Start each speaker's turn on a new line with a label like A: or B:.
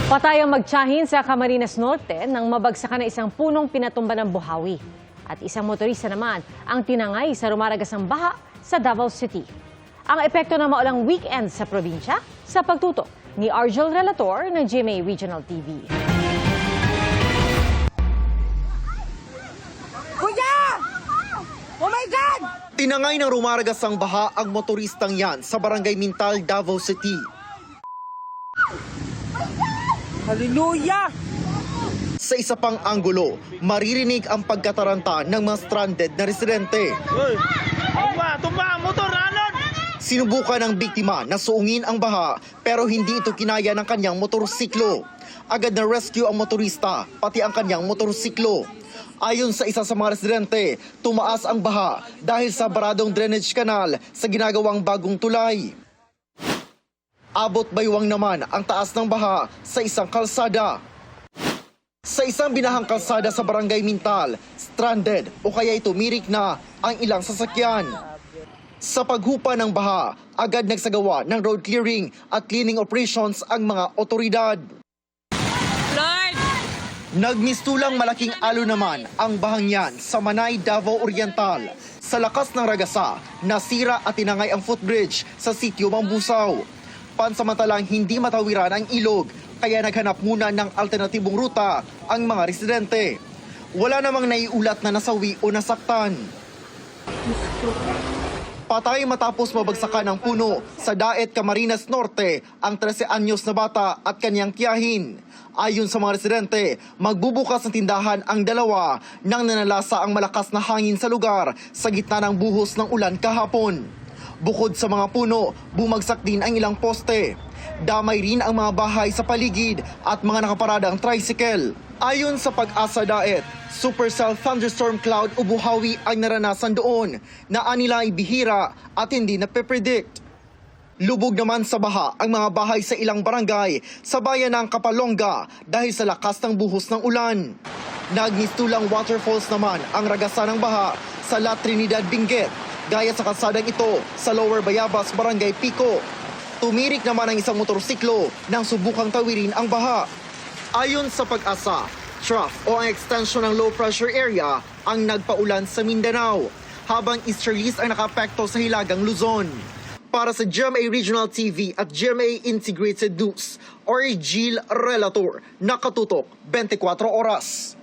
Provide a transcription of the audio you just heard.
A: Patayang magtiyahin sa Camarines Norte nang mabagsakan na isang punong pinatumba ng buhawi. At isang motorista naman ang tinangay sa rumaragasang baha sa Davao City. Ang epekto ng maulang weekend sa probinsya sa pagtutok ni Argel Relator ng GMA Regional TV.
B: Kuya! Oh my God!
C: Tinangay ng rumaragasang baha ang motoristang yan sa Barangay Mintal, Davao City.
B: Hallelujah!
C: Sa isa pang anggulo, maririnig ang pagkataranta ng mga stranded na residente.
D: Uy! Tumba! Motor! Alon!
C: Sinubukan ng biktima na suungin ang baha pero hindi ito kinaya ng kanyang motorsiklo. Agad na rescue ang motorista, pati ang kanyang motorsiklo. Ayon sa isa sa mga residente, tumaas ang baha dahil sa baradong drainage canal sa ginagawang bagong tulay. Abot baywang naman ang taas ng baha sa isang kalsada. Sa isang binahang kalsada sa Barangay Mintal, stranded o kaya tumirik na ang ilang sasakyan. Sa paghupa ng baha, agad nagsagawa ng road clearing at cleaning operations ang mga otoridad.
B: Lord!
C: Nagmistulang malaking alo naman ang bahang yan sa Manay, Davao Oriental. Sa lakas ng ragasa, nasira at tinangay ang footbridge sa sitio Mambusaw. Pansamantalang hindi matawiran ang ilog, kaya naghanap muna ng alternatibong ruta ang mga residente. Wala namang naiulat na nasawi o nasaktan. Patay matapos mabagsakan ng puno sa Daet, Camarines Norte ang 13 anyos na bata at kanyang tiyahin. Ayon sa mga residente, magbubukas ng tindahan ang dalawa nang nanalasa ang malakas na hangin sa lugar sa gitna ng buhos ng ulan kahapon. Bukod sa mga puno, bumagsak din ang ilang poste. Damay rin ang mga bahay sa paligid at mga nakaparadang tricycle. Ayon sa Pag-asa Daet, supercell thunderstorm cloud o buhawi ang naranasan doon na anila ay bihira at hindi napepredict. Lubog naman sa baha ang mga bahay sa ilang barangay sa bayan ng Kapalonga dahil sa lakas ng buhos ng ulan. Nagmistulang waterfalls naman ang ragasa ng baha sa La Trinidad, Benguet, gaya sa kalsadang ito sa Lower Bayabas, Barangay Pico. Tumirik naman ang isang motorsiklo nang subukang tawirin ang baha. Ayon sa Pag-asa, trough o ang extension ng low pressure area ang nagpaulan sa Mindanao, habang easterlies ang nakaapekto sa Hilagang Luzon. Para sa GMA Regional TV at GMA Integrated News, Argel Relator, nakatutok 24 oras.